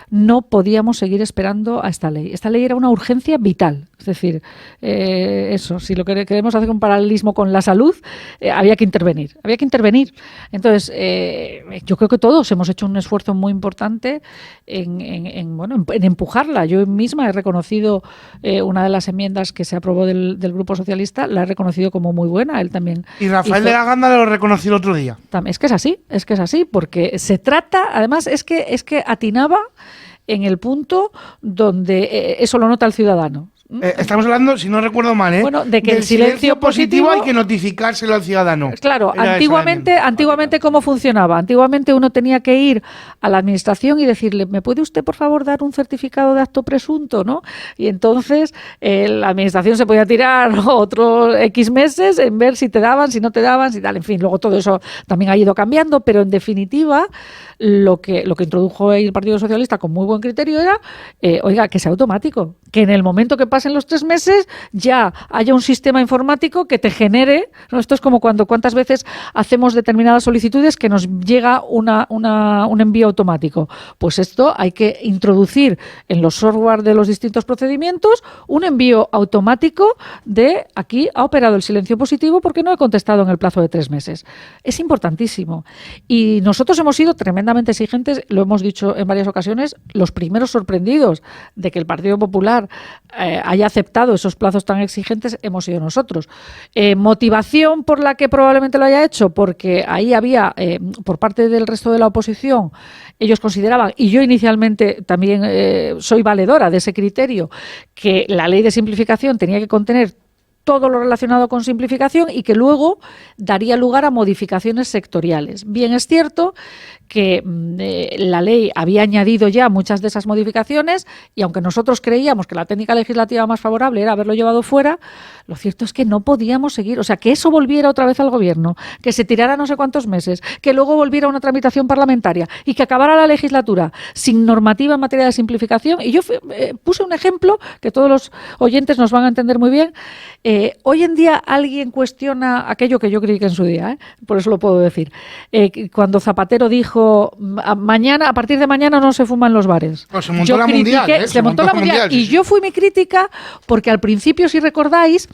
no podíamos seguir esperando a esta ley. Esta ley era una urgencia vital. Es decir, eso, si lo que queremos hacer un paralelismo con la salud, había que intervenir. Entonces, yo creo que todos hemos hecho un esfuerzo muy importante en empujarla. Yo misma he reconocido una de las enmiendas que se aprobó del Grupo Socialista, la he reconocido como muy buena. Él también. Y Rafael de la Gándara lo reconoció el otro día. Es que es así, porque se trata, además, es que atinaba en el punto donde eso lo nota el ciudadano. Estamos hablando, si no recuerdo mal, bueno, de que del el silencio positivo hay que notificárselo al ciudadano. Claro, antiguamente ¿cómo funcionaba? Antiguamente uno tenía que ir a la administración y decirle, ¿me puede usted por favor dar un certificado de acto presunto? ¿No? Y entonces la administración se podía tirar otros X meses en ver si te daban, si no te daban, si tal, en fin, luego todo eso también ha ido cambiando, pero en definitiva lo que introdujo el Partido Socialista con muy buen criterio era, que sea automático, que en el momento que pasen los 3 meses ya haya un sistema informático que te genere, ¿no? Esto es como cuántas veces hacemos determinadas solicitudes que nos llega un envío automático. Pues esto hay que introducir en los software de los distintos procedimientos un envío automático de aquí ha operado el silencio positivo porque no he contestado en el plazo de 3 meses. Es importantísimo. Y nosotros hemos sido tremendamente exigentes, lo hemos dicho en varias ocasiones, los primeros sorprendidos de que el Partido Popular haya aceptado esos plazos tan exigentes hemos sido nosotros. Motivación por la que probablemente lo haya hecho, porque ahí había, por parte del resto de la oposición, ellos consideraban, y yo inicialmente también soy valedora de ese criterio, que la ley de simplificación tenía que contener todo lo relacionado con simplificación y que luego daría lugar a modificaciones sectoriales. Bien, es cierto que la ley había añadido ya muchas de esas modificaciones y aunque nosotros creíamos que la técnica legislativa más favorable era haberlo llevado fuera, lo cierto es que no podíamos seguir, o sea, que eso volviera otra vez al gobierno, que se tirara no sé cuántos meses, que luego volviera una tramitación parlamentaria y que acabara la legislatura sin normativa en materia de simplificación. Y yo puse un ejemplo que todos los oyentes nos van a entender muy bien. Hoy en día alguien cuestiona aquello que yo creí que en su día, por eso lo puedo decir. Cuando Zapatero dijo dijo, a partir de mañana no se fuma en los bares. Pues se montó la mundial, se montó la mundial. Y yo fui mi crítica porque al principio, si recordáis,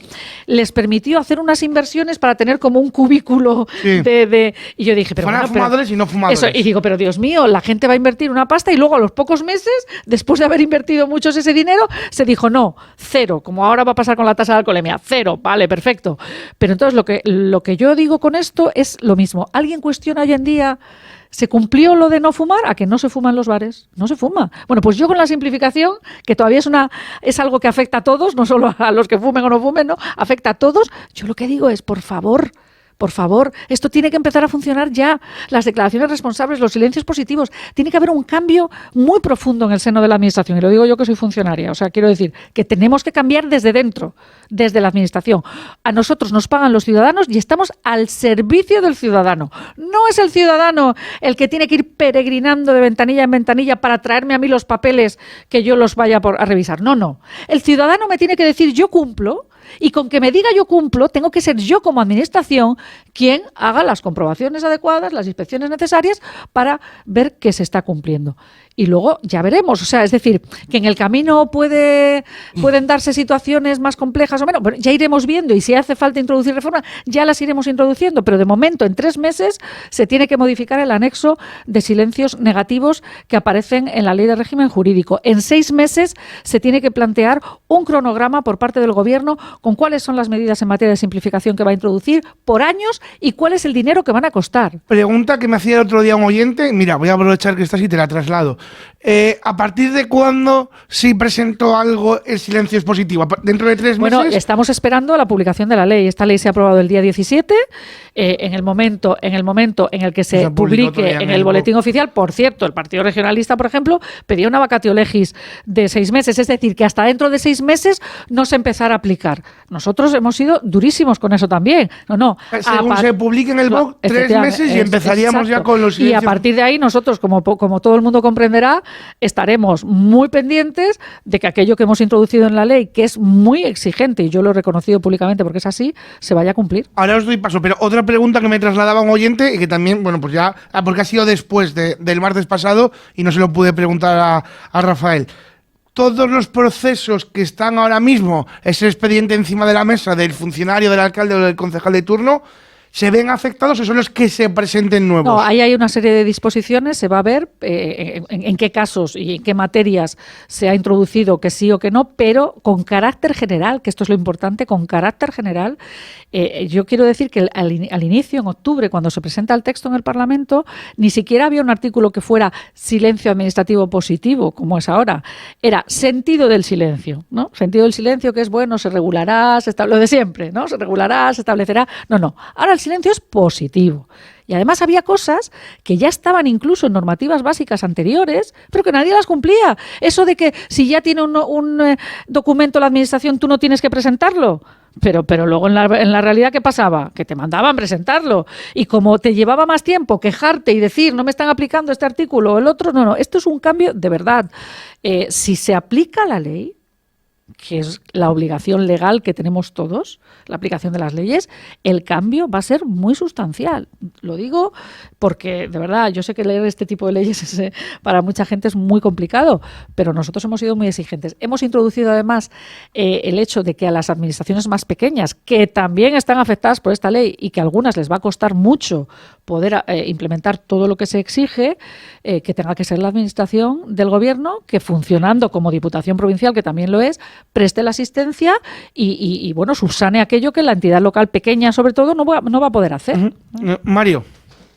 les permitió hacer unas inversiones para tener como un cubículo y yo dije, pero fueran fumadores y no fumadores. Eso, y digo, pero Dios mío, la gente va a invertir una pasta y luego a los pocos meses, después de haber invertido muchos ese dinero, se dijo no, 0, como ahora va a pasar con la tasa de alcoholemia, 0, vale, perfecto. Pero entonces lo que yo digo con esto es lo mismo. ¿Alguien cuestiona hoy en día? ¿Se cumplió lo de no fumar? ¿A que no se fuma en los bares? No se fuma. Bueno, pues yo con la simplificación, que todavía es algo que afecta a todos, no solo a los que fumen o no fumen, ¿no? Afecta a todos. Yo lo que digo es, por favor, esto tiene que empezar a funcionar ya. Las declaraciones responsables, los silencios positivos. Tiene que haber un cambio muy profundo en el seno de la administración. Y lo digo yo que soy funcionaria. O sea, quiero decir que tenemos que cambiar desde dentro, desde la administración. A nosotros nos pagan los ciudadanos y estamos al servicio del ciudadano. No es el ciudadano el que tiene que ir peregrinando de ventanilla en ventanilla para traerme a mí los papeles que yo los vaya a revisar. No. El ciudadano me tiene que decir yo cumplo. Y con que me diga yo cumplo, tengo que ser yo como administración quien haga las comprobaciones adecuadas, las inspecciones necesarias para ver que se está cumpliendo. Y luego ya veremos, o sea, es decir, que en el camino pueden darse situaciones más complejas o menos, bueno, ya iremos viendo y si hace falta introducir reformas, ya las iremos introduciendo, pero de momento en 3 meses se tiene que modificar el anexo de silencios negativos que aparecen en la Ley de Régimen Jurídico. En 6 meses se tiene que plantear un cronograma por parte del Gobierno con cuáles son las medidas en materia de simplificación que va a introducir por años y cuál es el dinero que van a costar. Pregunta que me hacía el otro día un oyente, mira, voy a aprovechar que estás y te la traslado. ¿A partir de cuándo si presentó algo el silencio es positivo? ¿Dentro de 3 meses? Bueno, estamos esperando la publicación de la ley. Esta ley se ha aprobado el día 17. En el momento en el que se publique en el boletín oficial, por cierto, el Partido Regionalista, por ejemplo, pedía una vacatio legis de 6 meses. Es decir, que hasta dentro de 6 meses no se empezara a aplicar. Nosotros hemos sido durísimos con eso también. No. Según se publique en el BOC, 3 meses y empezaríamos ya con los silencios. Y a partir de ahí nosotros, como todo el mundo comprenderá, estaremos muy pendientes de que aquello que hemos introducido en la ley, que es muy exigente, y yo lo he reconocido públicamente porque es así, se vaya a cumplir. Ahora os doy paso, pero otra pregunta que me trasladaba un oyente y que también, bueno, pues ya, porque ha sido después del martes pasado y no se lo pude preguntar a Rafael. Todos los procesos que están ahora mismo, ese expediente encima de la mesa del funcionario, del alcalde o del concejal de turno, ¿se ven afectados o son los que se presenten nuevos? No, ahí hay una serie de disposiciones, se va a ver en qué casos y en qué materias se ha introducido que sí o que no, pero con carácter general, que esto es lo importante, con carácter general. Yo quiero decir que al inicio, en octubre, cuando se presenta el texto en el Parlamento, ni siquiera había un artículo que fuera silencio administrativo positivo, como es ahora. Era sentido del silencio, ¿no? Sentido del silencio, que es bueno, se regulará, lo de siempre, ¿no? Se regulará, se establecerá. No. Ahora el silencio es positivo. Y además había cosas que ya estaban incluso en normativas básicas anteriores, pero que nadie las cumplía. Eso de que si ya tiene un documento la administración, tú no tienes que presentarlo. Pero luego en la realidad, ¿qué pasaba? Que te mandaban presentarlo. Y como te llevaba más tiempo quejarte y decir, no me están aplicando este artículo o el otro, no. Esto es un cambio de verdad. Si se aplica la ley, que es la obligación legal que tenemos todos, la aplicación de las leyes, el cambio va a ser muy sustancial. Lo digo porque, de verdad, yo sé que leer este tipo de leyes para mucha gente es muy complicado, pero nosotros hemos sido muy exigentes. Hemos introducido, además, el hecho de que a las administraciones más pequeñas, que también están afectadas por esta ley y que a algunas les va a costar mucho poder implementar todo lo que se exige, que tenga que ser la administración del gobierno, que funcionando como Diputación Provincial, que también lo es, preste la asistencia y bueno, subsane aquello que la entidad local pequeña, sobre todo, no va a poder hacer. Mario,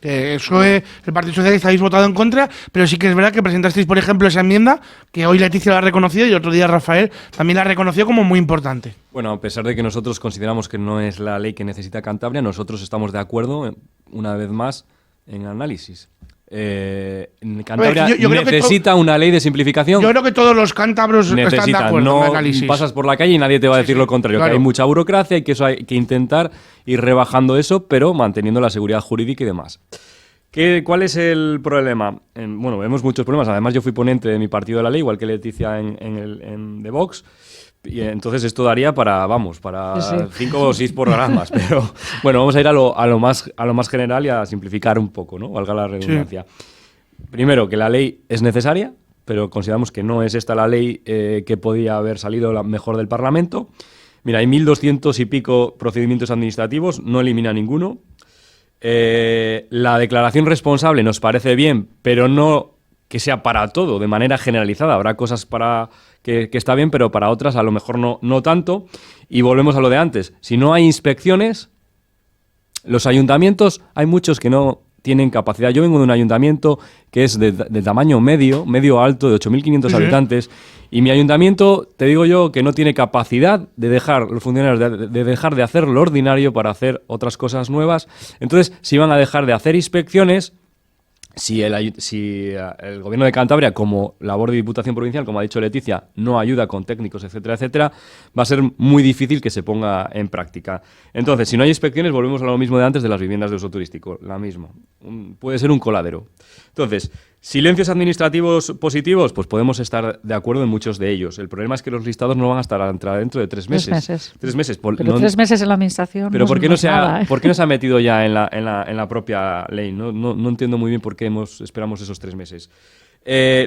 eso es, el Partido Socialista habéis votado en contra, pero sí que es verdad que presentasteis, por ejemplo, esa enmienda, que hoy Leticia la ha reconocido y otro día Rafael también la reconoció como muy importante. Bueno, a pesar de que nosotros consideramos que no es la ley que necesita Cantabria, nosotros estamos de acuerdo, una vez más, en el análisis. Cantabria yo necesita una ley de simplificación. Yo creo que todos los cántabros están de acuerdo no en el análisis. Pasas por la calle y nadie te va a decir lo contrario, claro. Que hay mucha burocracia y que eso hay que intentar ir rebajando eso, pero manteniendo la seguridad jurídica y demás. ¿Cuál es el problema? Bueno, vemos muchos problemas. Además, yo fui ponente de mi partido de la ley, igual que Leticia en The Vox. Y entonces esto daría para 5 o 6 programas, pero bueno, vamos a ir a lo más general y a simplificar un poco, ¿no? Valga la redundancia. Sí. primero, que la ley es necesaria, pero consideramos que no es esta la ley que podía haber salido la mejor del Parlamento. Mira, hay 1.200 y pico procedimientos administrativos, no elimina ninguno. La declaración responsable nos parece bien, pero no que sea para todo, de manera generalizada. Habrá cosas para que está bien, pero para otras a lo mejor no tanto. Y volvemos a lo de antes. Si no hay inspecciones, los ayuntamientos, hay muchos que no tienen capacidad. Yo vengo de un ayuntamiento que es de tamaño medio alto, de 8.500 habitantes, y mi ayuntamiento, te digo yo, que no tiene capacidad de dejar los funcionarios de dejar de hacer lo ordinario para hacer otras cosas nuevas. Entonces, si van a dejar de hacer inspecciones, si el Gobierno de Cantabria, como labor de Diputación Provincial, como ha dicho Leticia, no ayuda con técnicos, etcétera, etcétera, va a ser muy difícil que se ponga en práctica. Entonces, si no hay inspecciones, volvemos a lo mismo de antes de las viviendas de uso turístico, la misma. Puede ser un coladero. Entonces, silencios administrativos positivos, pues podemos estar de acuerdo en muchos de ellos. El problema es que los listados no van a estar dentro de 3 meses. 3 meses. Pero 3 meses en la administración. Pero ¿por qué no se nada, ha metido ya en la propia ley? No entiendo muy bien por qué esperamos esos 3 meses.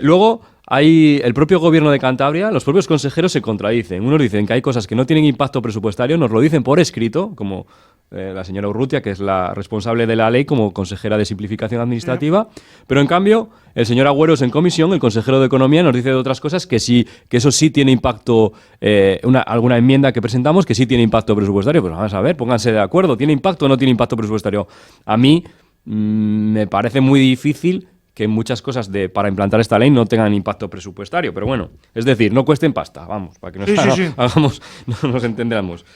Luego, hay el propio Gobierno de Cantabria, los propios consejeros se contradicen. Unos dicen que hay cosas que no tienen impacto presupuestario, nos lo dicen por escrito, como la señora Urrutia, que es la responsable de la ley como consejera de simplificación administrativa, pero en cambio el señor Agüeros en comisión, el consejero de Economía, nos dice de otras cosas que eso sí tiene impacto, alguna enmienda que presentamos que sí tiene impacto presupuestario. Pues vamos a ver, pónganse de acuerdo, ¿tiene impacto o no tiene impacto presupuestario? A mí me parece muy difícil que muchas cosas para implantar esta ley no tengan impacto presupuestario, pero bueno, es decir, no cuesten pasta, vamos, para que nos entendamos.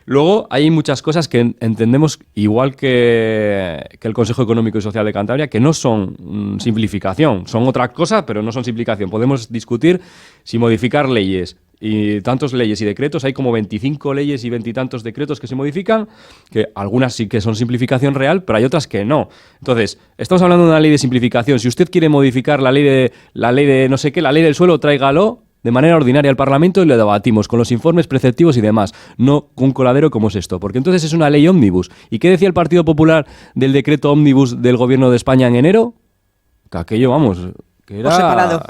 Luego hay muchas cosas que entendemos, igual que el Consejo Económico y Social de Cantabria, que no son simplificación, son otra cosa, pero no son simplificación. Podemos discutir si modificar leyes, y tantos leyes y decretos, hay como 25 leyes y 20 y tantos decretos que se modifican, que algunas sí que son simplificación real, pero hay otras que no. Entonces, estamos hablando de una ley de simplificación. Si usted quiere modificar la ley de no sé qué, la ley del suelo, tráigalo de manera ordinaria al Parlamento y lo debatimos con los informes preceptivos y demás, no con un coladero como es esto, porque entonces es una ley ómnibus. ¿Y qué decía el Partido Popular del decreto ómnibus del Gobierno de España en enero? Que aquello, vamos, que era... Por separado.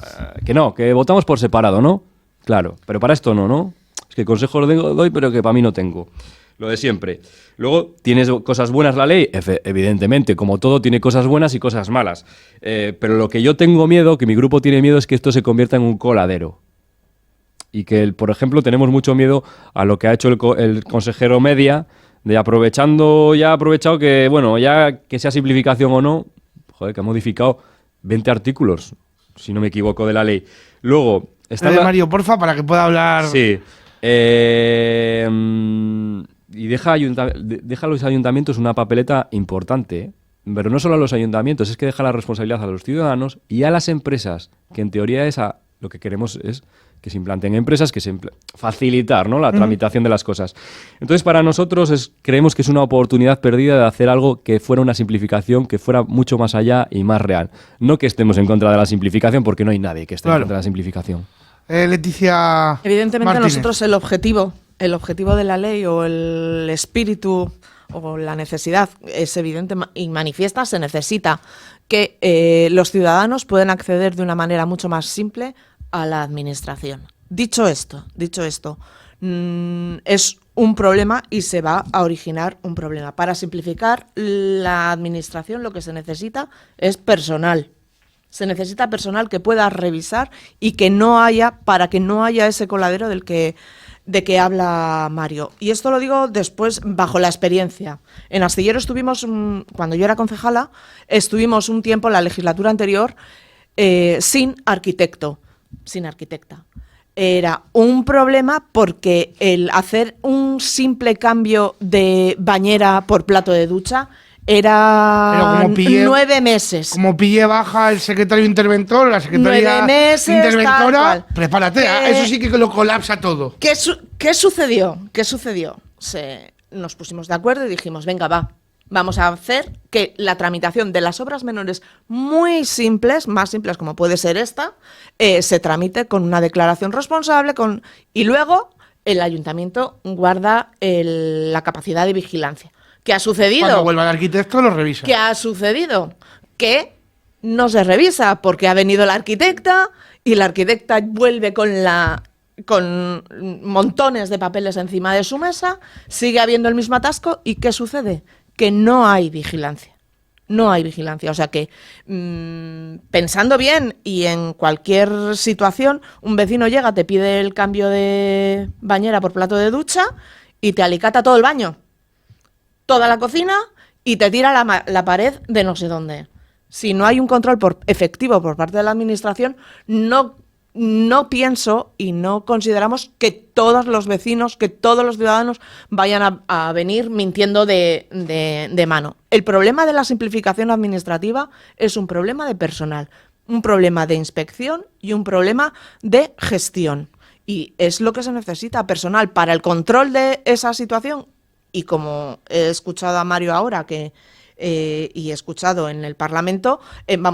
Que votamos por separado, ¿no? Claro, pero para esto no. Es que consejos doy, pero que para mí no tengo. Lo de siempre. Luego, ¿tiene cosas buenas la ley? Evidentemente, como todo, tiene cosas buenas y cosas malas. Pero lo que yo tengo miedo, que mi grupo tiene miedo, es que esto se convierta en un coladero. Y que, por ejemplo, tenemos mucho miedo a lo que ha hecho el consejero Media, de aprovechado que, bueno, ya que sea simplificación o no, que ha modificado 20 artículos, si no me equivoco, de la ley. Luego... Mario, porfa, para que pueda hablar. Sí. Y deja a los ayuntamientos una papeleta importante, ¿eh? Pero no solo a los ayuntamientos, es que deja la responsabilidad a los ciudadanos y a las empresas, que en teoría lo que queremos es que se implanten empresas, facilitar, ¿no?, la tramitación de las cosas. Entonces, para nosotros creemos que es una oportunidad perdida de hacer algo que fuera una simplificación, que fuera mucho más allá y más real. No que estemos en contra de la simplificación, porque no hay nadie que esté en contra de la simplificación. Leticia Evidentemente Martínez. nosotros el objetivo de la ley o el espíritu o la necesidad es evidente y manifiesta, se necesita que los ciudadanos puedan acceder de una manera mucho más simple a la administración. Dicho esto, es un problema y se va a originar un problema. Para simplificar la administración lo que se necesita es personal. Se necesita personal que pueda revisar y para que no haya ese coladero de que habla Mario. Y esto lo digo después bajo la experiencia. En Astillero estuvimos, cuando yo era concejala, estuvimos un tiempo en la legislatura anterior sin arquitecta. Era un problema porque el hacer un simple cambio de bañera por plato de ducha era 9 meses. Como pille baja el secretario interventor, la secretaria 9 meses, interventora, prepárate, eso sí que lo colapsa todo. ¿Qué sucedió? Nos pusimos de acuerdo y dijimos, venga, vamos a hacer que la tramitación de las obras menores muy simples, más simples como puede ser esta, se tramite con una declaración responsable y luego el ayuntamiento guarda la capacidad de vigilancia. ¿Qué ha sucedido? Cuando vuelva el arquitecto lo revisa. ¿Qué ha sucedido? Que no se revisa porque ha venido la arquitecta y la arquitecta vuelve con montones de papeles encima de su mesa, sigue habiendo el mismo atasco y ¿qué sucede? Que no hay vigilancia. No hay vigilancia. O sea que, pensando bien y en cualquier situación, un vecino llega, te pide el cambio de bañera por plato de ducha y te alicata todo el baño, toda la cocina y te tira la pared de no sé dónde. Si no hay un control efectivo por parte de la administración, no pienso y no consideramos que todos los vecinos, que todos los ciudadanos vayan a venir mintiendo de mano. El problema de la simplificación administrativa es un problema de personal, un problema de inspección y un problema de gestión. Y es lo que se necesita, personal para el control de esa situación. Y como he escuchado a Mario ahora y he escuchado en el Parlamento, en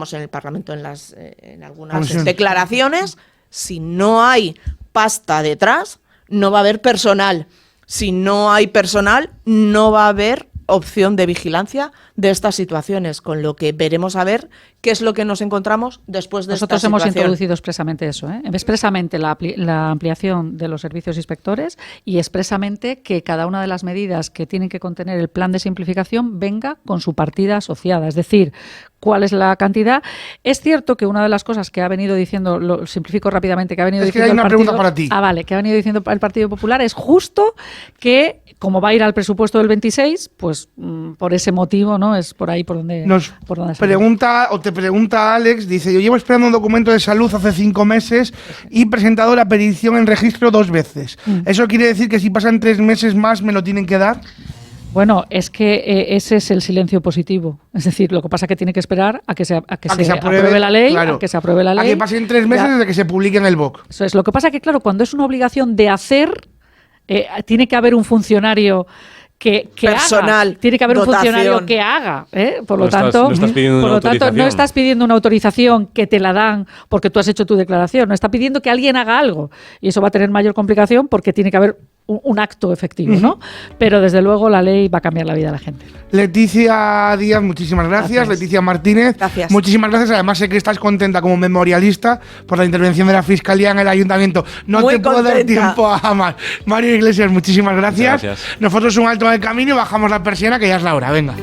algunas declaraciones, si no hay pasta detrás, no va a haber personal. Si no hay personal, no va a haber opción de vigilancia de estas situaciones, con lo que veremos a ver qué es lo que nos encontramos después de esta situación. Nosotros hemos introducido expresamente eso, expresamente la ampliación de los servicios inspectores y expresamente que cada una de las medidas que tienen que contener el plan de simplificación venga con su partida asociada, es decir, cuál es la cantidad. Es cierto que una de las cosas que ha venido diciendo, lo simplifico rápidamente, que ha venido diciendo hay una pregunta para ti. Que ha venido diciendo el Partido Popular es justo que, como va a ir al presupuesto del 26, pues por ese motivo, ¿no? Es por ahí por donde te pregunta Alex, dice: yo llevo esperando un documento de salud hace 5 meses y he presentado la petición en registro 2 veces. ¿Eso quiere decir que si pasan 3 meses más me lo tienen que dar? Bueno, es que ese es el silencio positivo. Es decir, lo que pasa es que tiene que esperar a que se apruebe la ley, claro, a que se apruebe la ley. A que pasen 3 meses desde que se publique en el BOC. Eso es. Lo que pasa es que, claro, cuando es una obligación de hacer, tiene que haber un funcionario que personal, haga. Tiene que haber dotación. un funcionario que haga. Por lo tanto, no estás pidiendo una autorización que te la dan porque tú has hecho tu declaración. No está pidiendo que alguien haga algo. Y eso va a tener mayor complicación porque tiene que haber un acto efectivo, ¿no? Pero desde luego la ley va a cambiar la vida de la gente. Leticia Díaz, muchísimas gracias. Leticia Martínez, gracias. Muchísimas gracias. Además sé que estás contenta como memorialista por la intervención de la Fiscalía en el Ayuntamiento. No Muy te puedo dar contenta. tiempo a más. Mario Iglesias, muchísimas gracias. Gracias. Nosotros un alto en el camino y bajamos la persiana, que ya es la hora. Venga.